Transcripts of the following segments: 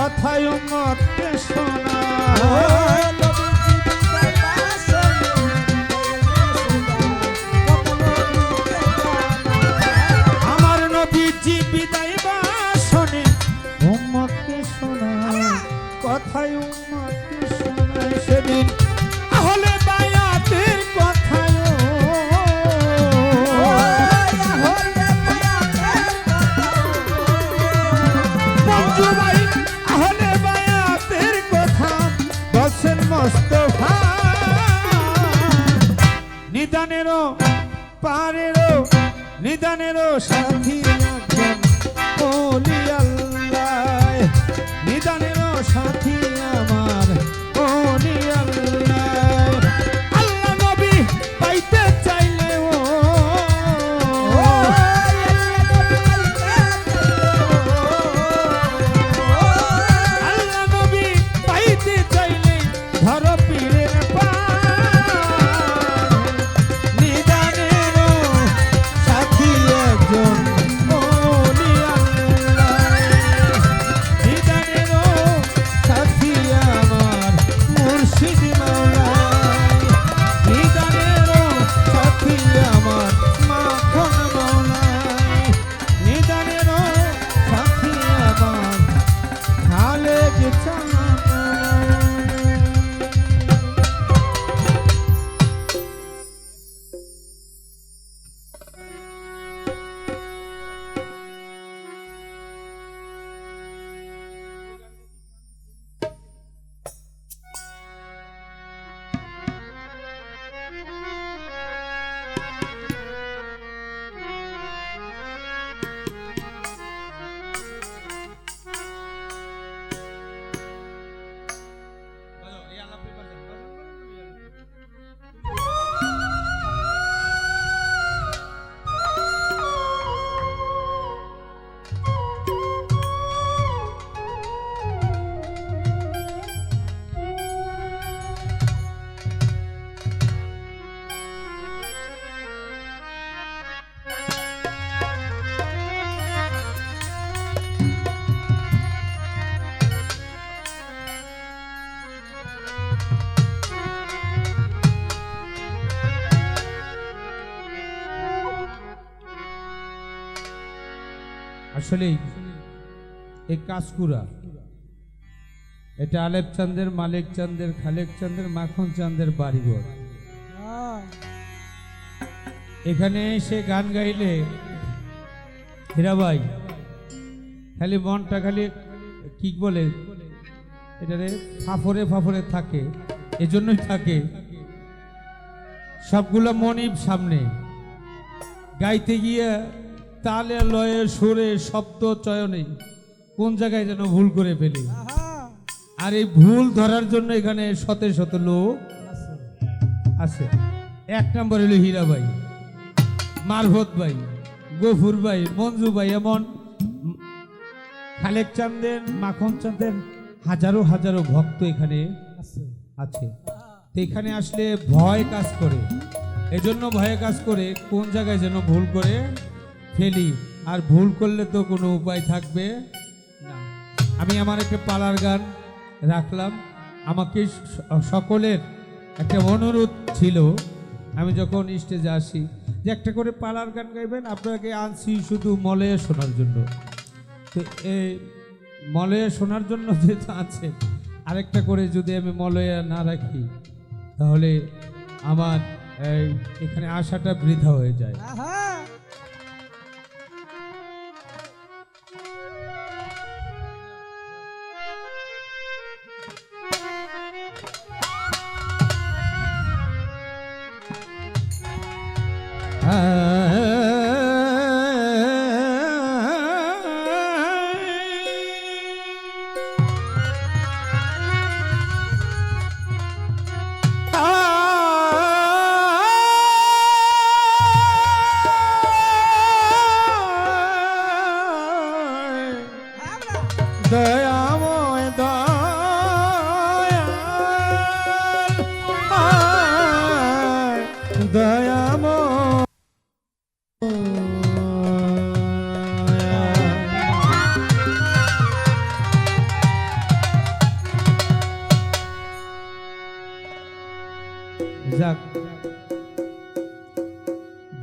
কথায় উম্মতকে শোনায় আমার নবীজি বিদায় ভাষণে উম্মতকে শোনায় কথায় উম্মতকে শোনায় সেদিন আহলে বায়াতের কথায় মঞ্জু ভাই আহলে বায়াতের কথা বলছেন মোস্তফা নিদানেরও পারেরও নিদানেরও সাথী একজন ওলি আল্লাহ নিদানেরও সাথী আমার ওলি আল্লাহ আল্লাহ নবী পাইতে চাইলে আল্লাহ নবী পাইতে চাইলে ধর পীরের নিদানেরও সাথী একজন ওলি আল্লাহ নিদানেরও সাথী আমার মুর্শিদ মাওলা নিদানেরও সাথী আমার মাখন মাওলা নিদানেরও সাথী আমার খালেক চাঁদ আসলে এই কাজকুরা এটা আলেপ চাঁদের মালিক চাঁদের খালেক চাঁদের মাখন চাঁদের বাড়িঘর এখানে সে গান গাইলে হীরাবাই খালি মনটা খালি কি বলে এটারে ফাফরে ফাফরে থাকে এজন্যই থাকে সবগুলা মনই সামনে গাইতে গিয়ে তালে লয়ে সুরে শব্দ চয়নে কোন জায়গায় যেন ভুল করে ফেলি আর এই ভুল ধরার জন্য এখানে শত শত লোক আছে এক নম্বর হলো হীরা ভাই মারফত ভাই গফুর ভাই মঞ্জু ভাই এমন খালেক চাঁদের মাখন চাঁদের হাজারো হাজারো ভক্ত এখানে আছে তো এখানে আসলে ভয় কাজ করে এজন্য ভয়ে কাজ করে কোন জায়গায় যেন ভুল করে ফেলি আর ভুল করলে তো কোনো উপায় থাকবে না আমি আমার একটা পালার গান রাখলাম আমাকে সকলের একটা অনুরোধ ছিল আমি যখন স্টেজে আসি যে একটা করে পালার গান গাইবেন আপনাকে আনছি শুধু মলয়ে শোনার জন্য তো এই মলয়ে শোনার জন্য যেটা আছে আরেকটা করে যদি আমি মলয়ে না রাখি তাহলে আমার এখানে আসাটা বৃথা হয়ে যায় দয়াময় দয়াময়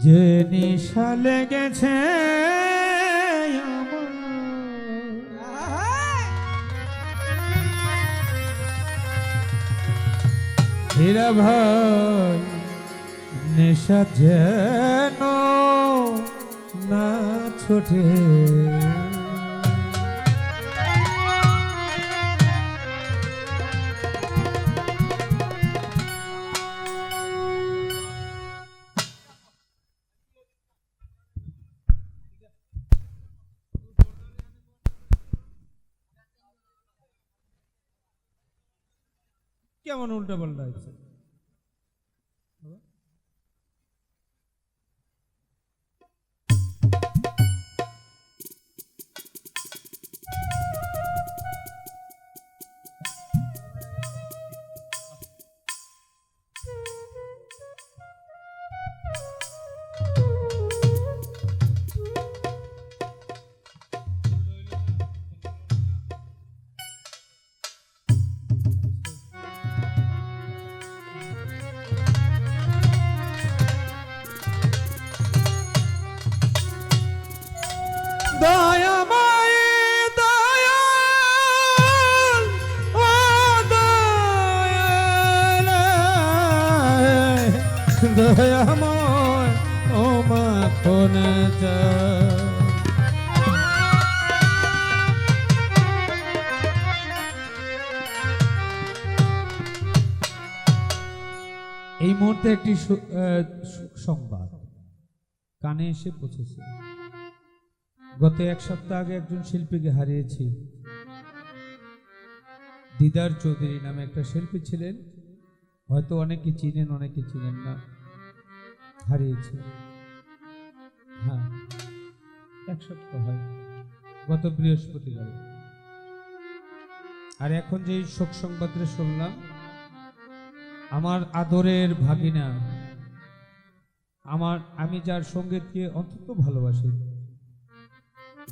যে নিশা লেগেছে হীরা ভাই, নেশা যেন না ছোটে। কেমন উল্টা পাল্টা হয়েছে? দয়াময় দয়াল, ও দয়াল, দয়াময় ও মাখন এই মুহূর্তে একটি সংবাদ কানে এসে পৌঁছেছে। গত এক সপ্তাহ আগে একজন শিল্পীকে হারিয়েছি। দিদার চৌধুরী নামে একটা শিল্পী ছিলেন, হয়তো অনেকে চিনেন অনেকে চিনেন না। হারিয়েছি, হ্যাঁ, এক সপ্তাহ হয়, গত বৃহস্পতিবার। আর এখন যে শোক সংবাদে শুনলাম, আমার আদরের ভাগিনা, আমি যার সঙ্গীতকে অত্যন্ত ভালোবাসি,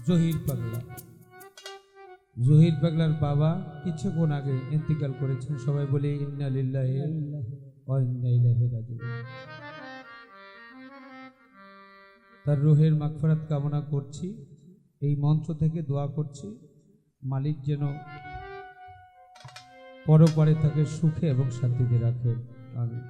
জহির পাগলা। জহির পাগলার বাবা কিছুক্ষণ আগে ইন্তিকাল করেছেন। সবাই বলে ইন্না লিল্লাহি ওয়া ইন্না ইলাইহি রাজিউন। তার রূহের মাগফিরাত কামনা করছি, এই মঞ্চ থেকে দোয়া করছি মালিক যেন পরপারে তাকে সুখে এবং শান্তিতে রাখে। আমিন।